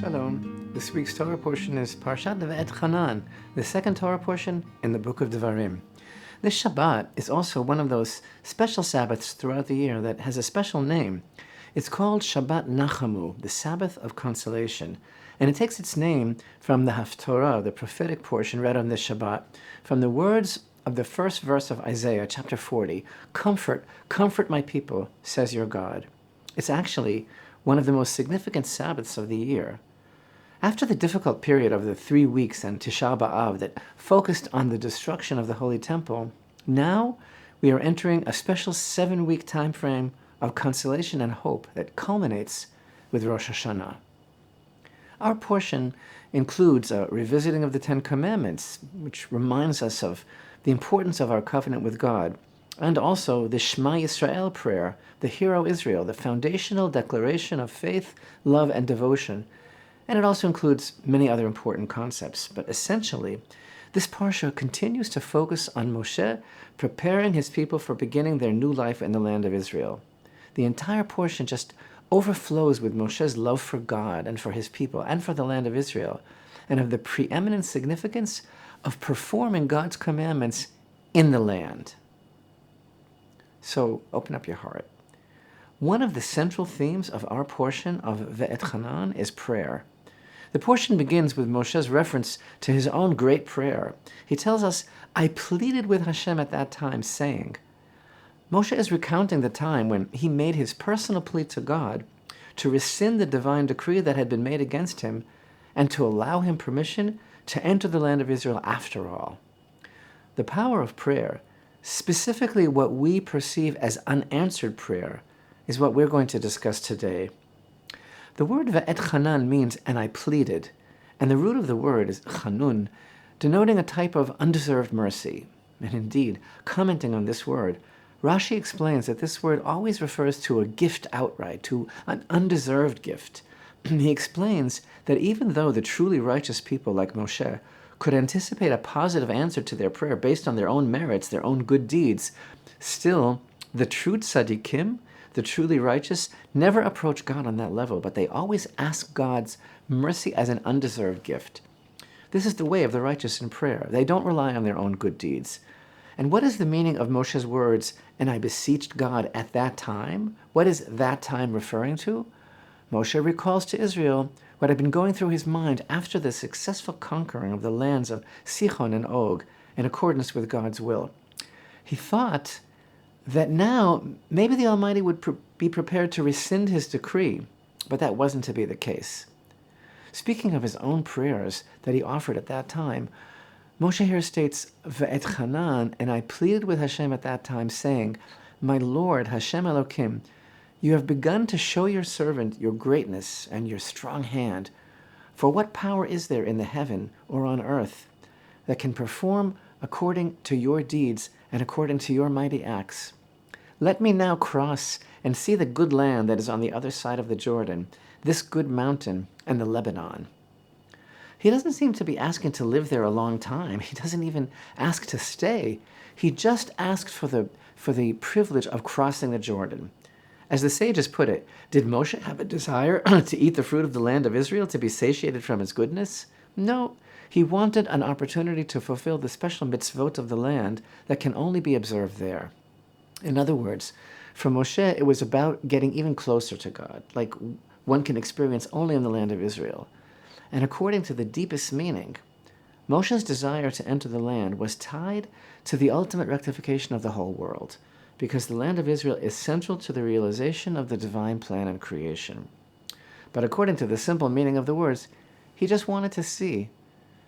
Shalom. This week's Torah portion is Parashat Deut, the second Torah portion in the book of Devarim. This Shabbat is also one of those special Sabbaths throughout the year that has a special name. It's called Shabbat Nachamu, the Sabbath of Consolation, and it takes its name from the Haftorah, the prophetic portion read on this Shabbat, from the words of the first verse of Isaiah, chapter 40, "Comfort, comfort my people, says your God." It's actually one of the most significant Sabbaths of the year. After the difficult period of the 3 weeks and Tisha B'Av that focused on the destruction of the Holy Temple, now we are entering a special 7-week time frame of consolation and hope that culminates with Rosh Hashanah. Our portion includes a revisiting of the Ten Commandments, which reminds us of the importance of our covenant with God, and also the Shema Yisrael prayer, the Hero Israel, the foundational declaration of faith, love, and devotion. And it also includes many other important concepts. But essentially, this parsha continues to focus on Moshe preparing his people for beginning their new life in the land of Israel. The entire portion just overflows with Moshe's love for God and for his people and for the land of Israel, and of the preeminent significance of performing God's commandments in the land. So open up your heart. One of the central themes of our portion of Ve'et is prayer. The portion begins with Moshe's reference to his own great prayer. He tells us, "I pleaded with Hashem at that time, saying." Moshe is recounting the time when he made his personal plea to God to rescind the divine decree that had been made against him and to allow him permission to enter the land of Israel after all. The power of prayer, specifically what we perceive as unanswered prayer, is what we're going to discuss today. The word Ve'et means, "and I pleaded," and the root of the word is chanun, denoting a type of undeserved mercy. And indeed, commenting on this word, Rashi explains that this word always refers to a gift outright, to an undeserved gift. He explains that even though the truly righteous people like Moshe could anticipate a positive answer to their prayer based on their own merits, their own good deeds, still, the true tzaddikim, the truly righteous, never approach God on that level, but they always ask God's mercy as an undeserved gift. This is the way of the righteous in prayer. They don't rely on their own good deeds. And what is the meaning of Moshe's words, "and I beseeched God at that time"? What is that time referring to? Moshe recalls to Israel what had been going through his mind after the successful conquering of the lands of Sichon and Og in accordance with God's will. He thought that now maybe the Almighty would be prepared to rescind his decree, but that wasn't to be the case. Speaking of his own prayers that he offered at that time, Moshe here states, "Ve'et and I pleaded with Hashem at that time, saying, 'My Lord, Hashem Elokim, you have begun to show your servant your greatness and your strong hand. For what power is there in the heaven or on earth that can perform according to your deeds and according to your mighty acts? Let me now cross and see the good land that is on the other side of the Jordan, this good mountain and the Lebanon.'" He doesn't seem to be asking to live there a long time. He doesn't even ask to stay. He just asked for the privilege of crossing the Jordan. As the sages put it, did Moshe have a desire to eat the fruit of the land of Israel, to be satiated from its goodness? No, he wanted an opportunity to fulfill the special mitzvot of the land that can only be observed there. In other words, for Moshe, it was about getting even closer to God, like one can experience only in the land of Israel. And according to the deepest meaning, Moshe's desire to enter the land was tied to the ultimate rectification of the whole world, because the land of Israel is central to the realization of the divine plan and creation. But according to the simple meaning of the words, he just wanted to see.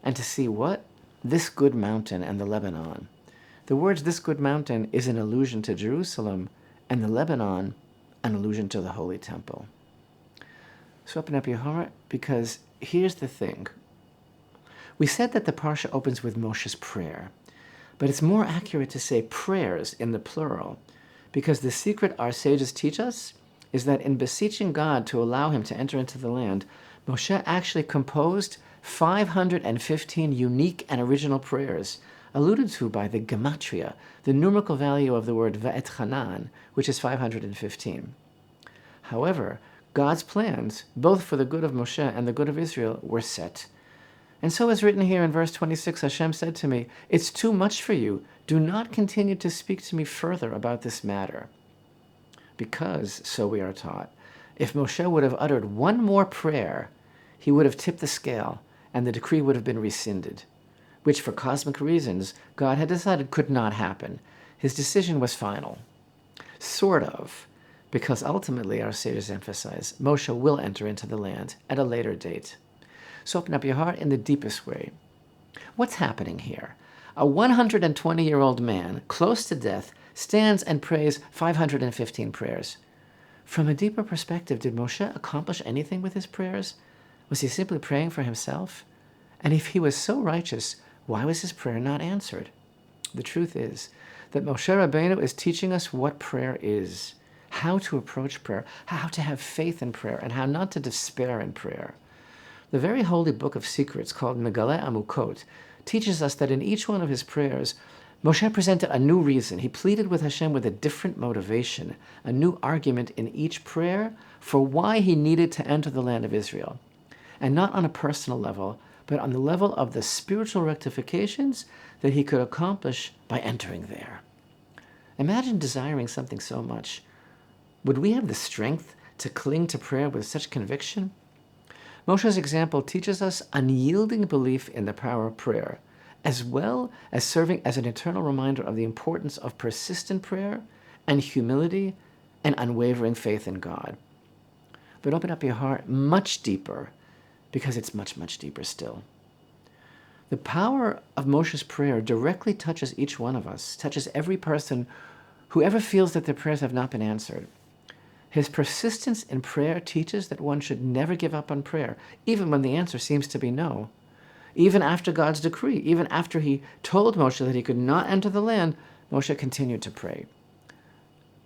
And to see what? This good mountain and the Lebanon. The words "this good mountain" is an allusion to Jerusalem, and the Lebanon, an allusion to the Holy Temple. So open up your heart, because here's the thing. We said that the parsha opens with Moshe's prayer, but it's more accurate to say prayers in the plural, because the secret our sages teach us is that in beseeching God to allow him to enter into the land, Moshe actually composed 515 unique and original prayers, alluded to by the gematria, the numerical value of the word Ve'et, which is 515. However, God's plans, both for the good of Moshe and the good of Israel, were set. And so as written here in verse 26, Hashem said to me, "It's too much for you. Do not continue to speak to me further about this matter." Because, so we are taught, if Moshe would have uttered one more prayer, he would have tipped the scale and the decree would have been rescinded, which for cosmic reasons God had decided could not happen. His decision was final. Sort of, because ultimately, our sages emphasize, Moshe will enter into the land at a later date. So open up your heart in the deepest way. What's happening here? A 120-year-old man, close to death, stands and prays 515 prayers. From a deeper perspective, did Moshe accomplish anything with his prayers? Was he simply praying for himself? And if he was so righteous, why was his prayer not answered? The truth is that Moshe Rabbeinu is teaching us what prayer is, how to approach prayer, how to have faith in prayer, and how not to despair in prayer. The very holy book of secrets called Megale Amukot teaches us that in each one of his prayers, Moshe presented a new reason. He pleaded with Hashem with a different motivation, a new argument in each prayer for why he needed to enter the land of Israel. And not on a personal level, but on the level of the spiritual rectifications that he could accomplish by entering there. Imagine desiring something so much. Would we have the strength to cling to prayer with such conviction? Moshe's example teaches us unyielding belief in the power of prayer, as well as serving as an eternal reminder of the importance of persistent prayer and humility and unwavering faith in God. But open up your heart much deeper, because it's much, much deeper still. The power of Moshe's prayer directly touches each one of us, touches every person who ever feels that their prayers have not been answered. His persistence in prayer teaches that one should never give up on prayer, even when the answer seems to be no. Even after God's decree, even after he told Moshe that he could not enter the land, Moshe continued to pray,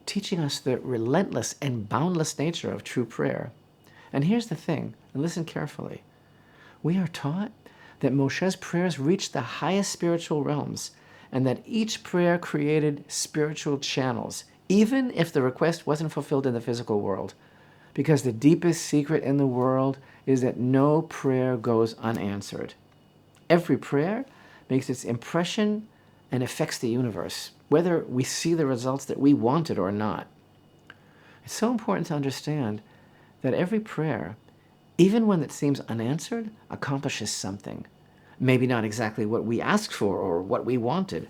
teaching us the relentless and boundless nature of true prayer. And here's the thing, and listen carefully. We are taught that Moshe's prayers reached the highest spiritual realms, and that each prayer created spiritual channels, even if the request wasn't fulfilled in the physical world. Because the deepest secret in the world is that no prayer goes unanswered. Every prayer makes its impression and affects the universe, whether we see the results that we wanted or not. It's so important to understand that every prayer, even when it seems unanswered, accomplishes something. Maybe not exactly what we asked for or what we wanted.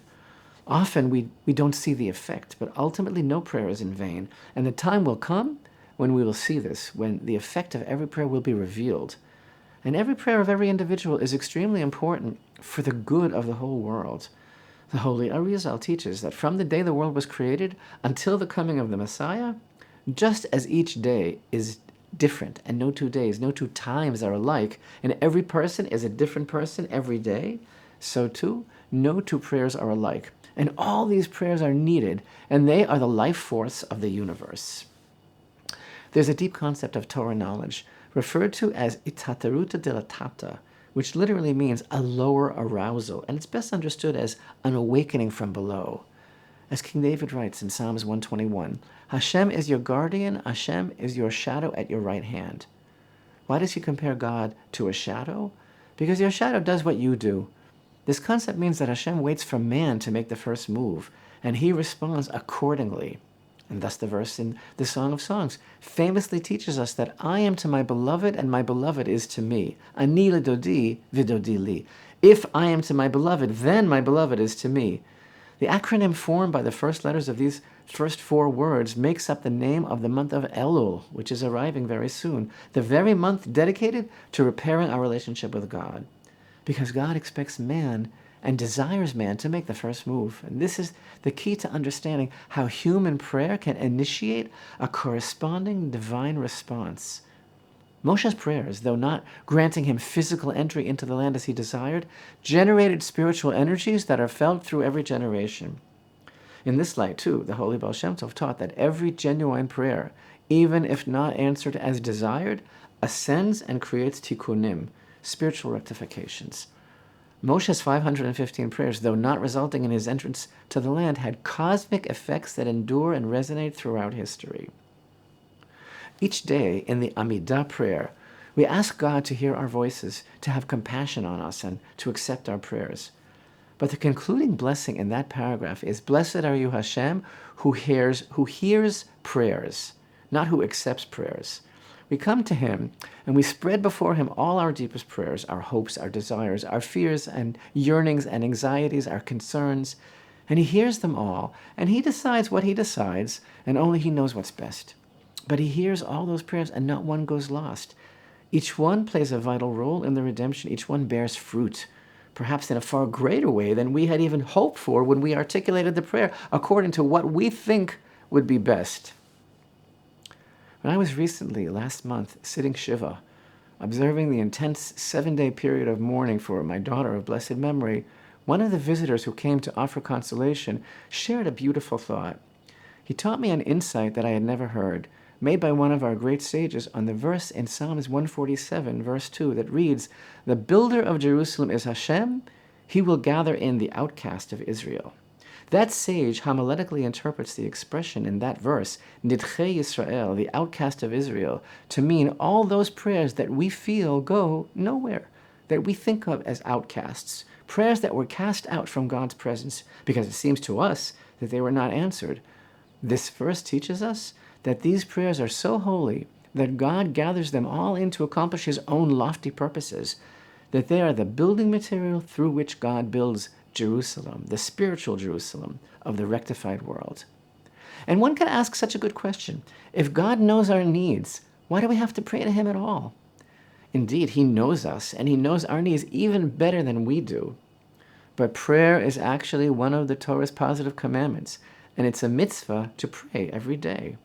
Often we don't see the effect, but ultimately no prayer is in vain. And the time will come when we will see this, when the effect of every prayer will be revealed. And every prayer of every individual is extremely important for the good of the whole world. The Holy Arizal teaches that from the day the world was created until the coming of the Messiah, just as each day is different and no 2 days, no 2 times are alike, and every person is a different person every day, so too, no 2 prayers are alike. And all these prayers are needed, and they are the life force of the universe. There's a deep concept of Torah knowledge referred to as itateruta dilatata, which literally means a lower arousal, and it's best understood as an awakening from below. As King David writes in Psalms 121, Hashem is your guardian, Hashem is your shadow at your right hand. Why does he compare God to a shadow? Because your shadow does what you do. This concept means that Hashem waits for man to make the first move, and he responds accordingly. And thus the verse in the Song of Songs famously teaches us that I am to my beloved and my beloved is to me. Ani ledodi vidodi li. If I am to my beloved, then my beloved is to me. The acronym formed by the first letters of these first 4 words makes up the name of the month of Elul, which is arriving very soon, the very month dedicated to repairing our relationship with God. Because God expects man and desires man to make the first move. And this is the key to understanding how human prayer can initiate a corresponding divine response. Moshe's prayers, though not granting him physical entry into the land as he desired, generated spiritual energies that are felt through every generation. In this light, too, the Holy Baal Shem Tov taught that every genuine prayer, even if not answered as desired, ascends and creates tikkunim, spiritual rectifications. Moshe's 515 prayers, though not resulting in his entrance to the land, had cosmic effects that endure and resonate throughout history. Each day in the Amidah prayer, we ask God to hear our voices, to have compassion on us, and to accept our prayers. But the concluding blessing in that paragraph is, "Blessed are you, Hashem, who hears prayers, not who accepts prayers." We come to him and we spread before him all our deepest prayers, our hopes, our desires, our fears and yearnings and anxieties, our concerns, and he hears them all, and he decides what he decides, and only he knows what's best. But he hears all those prayers, and not one goes lost. Each one plays a vital role in the redemption. Each one bears fruit, perhaps in a far greater way than we had even hoped for when we articulated the prayer according to what we think would be best. When I was recently, last month, sitting Shiva, observing the intense 7-day period of mourning for my daughter of blessed memory, one of the visitors who came to offer consolation shared a beautiful thought. He taught me an insight that I had never heard, made by one of our great sages on the verse in Psalms 147, verse 2, that reads, "The builder of Jerusalem is Hashem, he will gather in the outcast of Israel." That sage homiletically interprets the expression in that verse, Nidchei Yisrael, the outcast of Israel, to mean all those prayers that we feel go nowhere, that we think of as outcasts, prayers that were cast out from God's presence because it seems to us that they were not answered. This verse teaches us that these prayers are so holy that God gathers them all in to accomplish his own lofty purposes, that they are the building material through which God builds Jerusalem, the spiritual Jerusalem of the rectified world. And one can ask such a good question. If God knows our needs, why do we have to pray to him at all? Indeed, he knows us, and he knows our needs even better than we do. But prayer is actually one of the Torah's positive commandments, and it's a mitzvah to pray every day.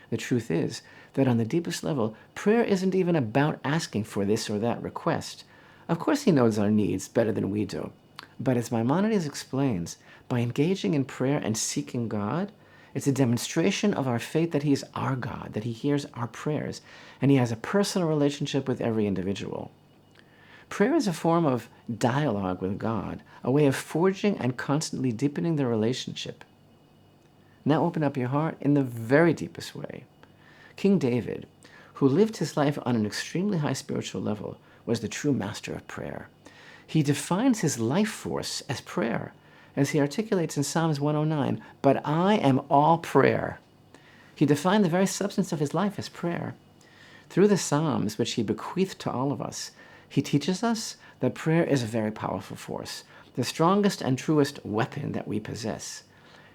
The truth is that on the deepest level, prayer isn't even about asking for this or that request. Of course he knows our needs better than we do. But as Maimonides explains, by engaging in prayer and seeking God, it's a demonstration of our faith that he is our God, that he hears our prayers, and he has a personal relationship with every individual. Prayer is a form of dialogue with God, a way of forging and constantly deepening the relationship. Now open up your heart in the very deepest way. King David, who lived his life on an extremely high spiritual level, was the true master of prayer. He defines his life force as prayer, as he articulates in Psalms 109, "But I am all prayer." He defined the very substance of his life as prayer. Through the Psalms, which he bequeathed to all of us, he teaches us that prayer is a very powerful force, the strongest and truest weapon that we possess.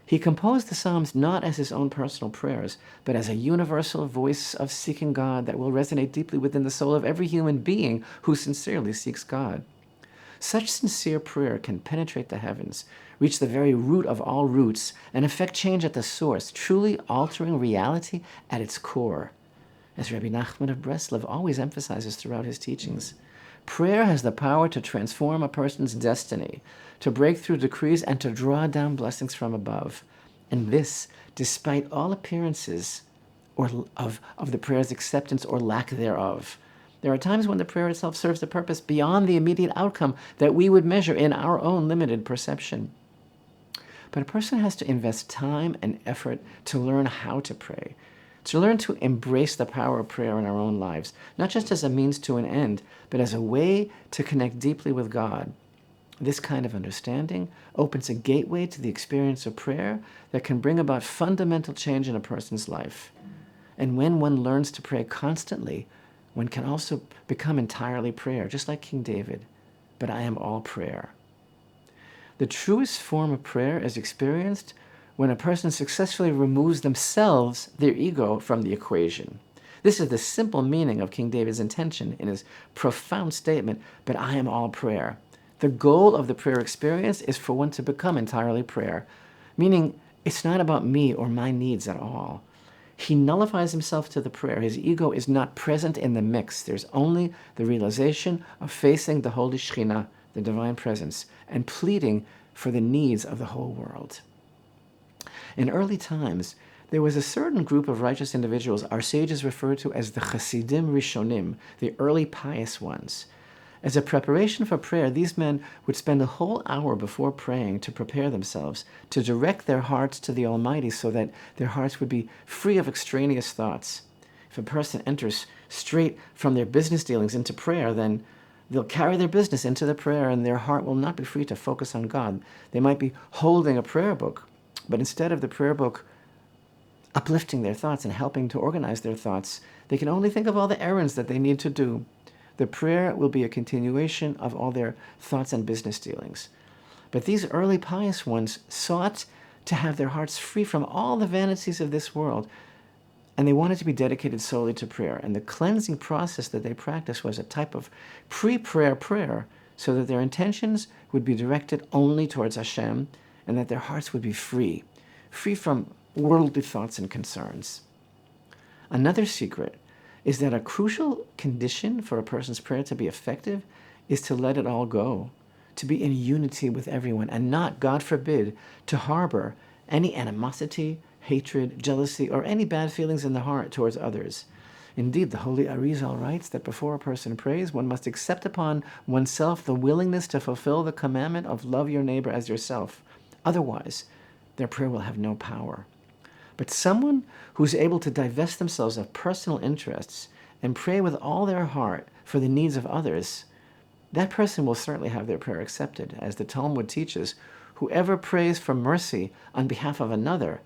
He composed the Psalms not as his own personal prayers, but as a universal voice of seeking God that will resonate deeply within the soul of every human being who sincerely seeks God. Such sincere prayer can penetrate the heavens, reach the very root of all roots, and effect change at the source, truly altering reality at its core. As Rabbi Nachman of Breslov always emphasizes throughout his teachings, prayer has the power to transform a person's destiny, to break through decrees, and to draw down blessings from above. And this, despite all appearances of the prayer's acceptance or lack thereof. There are times when the prayer itself serves a purpose beyond the immediate outcome that we would measure in our own limited perception. But a person has to invest time and effort to learn how to pray, to learn to embrace the power of prayer in our own lives, not just as a means to an end, but as a way to connect deeply with God. This kind of understanding opens a gateway to the experience of prayer that can bring about fundamental change in a person's life. And when one learns to pray constantly, one can also become entirely prayer, just like King David. But I am all prayer. The truest form of prayer is experienced when a person successfully removes themselves, their ego, from the equation. This is the simple meaning of King David's intention in his profound statement, "But I am all prayer." The goal of the prayer experience is for one to become entirely prayer, meaning it's not about me or my needs at all. He nullifies himself to the prayer. His ego is not present in the mix. There's only the realization of facing the Holy Shekhinah, the divine presence, and pleading for the needs of the whole world. In early times, there was a certain group of righteous individuals our sages referred to as the Chasidim Rishonim, the early pious ones. As a preparation for prayer, these men would spend a whole hour before praying to prepare themselves, to direct their hearts to the Almighty so that their hearts would be free of extraneous thoughts. If a person enters straight from their business dealings into prayer, then they'll carry their business into the prayer and their heart will not be free to focus on God. They might be holding a prayer book, but instead of the prayer book uplifting their thoughts and helping to organize their thoughts, they can only think of all the errands that they need to do. The prayer will be a continuation of all their thoughts and business dealings. But these early pious ones sought to have their hearts free from all the vanities of this world, and they wanted to be dedicated solely to prayer. And the cleansing process that they practiced was a type of pre-prayer prayer, so that their intentions would be directed only towards Hashem, and that their hearts would be free from worldly thoughts and concerns. Another secret is that a crucial condition for a person's prayer to be effective is to let it all go, to be in unity with everyone, and not, God forbid, to harbor any animosity, hatred, jealousy, or any bad feelings in the heart towards others. Indeed, the Holy Arizal writes that before a person prays, one must accept upon oneself the willingness to fulfill the commandment of love your neighbor as yourself. Otherwise, their prayer will have no power. But someone who's able to divest themselves of personal interests and pray with all their heart for the needs of others, that person will certainly have their prayer accepted. As the Talmud teaches, whoever prays for mercy on behalf of another,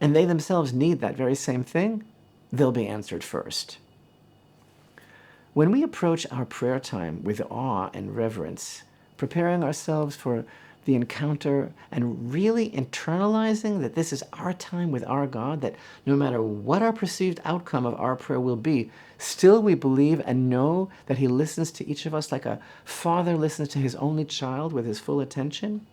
and they themselves need that very same thing, they'll be answered first. When we approach our prayer time with awe and reverence, preparing ourselves for the encounter and really internalizing that this is our time with our God, that no matter what our perceived outcome of our prayer will be, still we believe and know that He listens to each of us like a father listens to his only child with his full attention.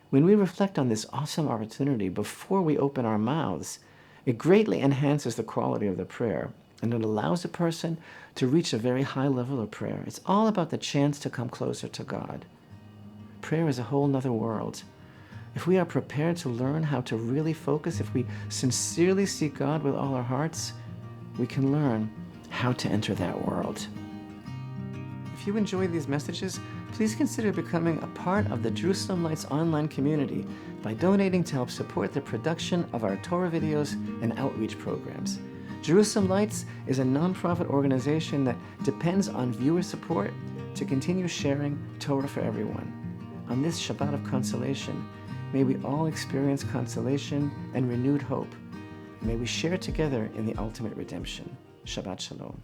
When we reflect on this awesome opportunity before we open our mouths, it greatly enhances the quality of the prayer, and it allows a person to reach a very high level of prayer. It's all about the chance to come closer to God. Prayer is a whole nother world. If we are prepared to learn how to really focus, if we sincerely seek God with all our hearts, we can learn how to enter that world. If you enjoy these messages, please consider becoming a part of the Jerusalem Lights online community by donating to help support the production of our Torah videos and outreach programs. Jerusalem Lights is a nonprofit organization that depends on viewer support to continue sharing Torah for everyone. On this Shabbat of Consolation, may we all experience consolation and renewed hope. May we share together in the ultimate redemption. Shabbat Shalom.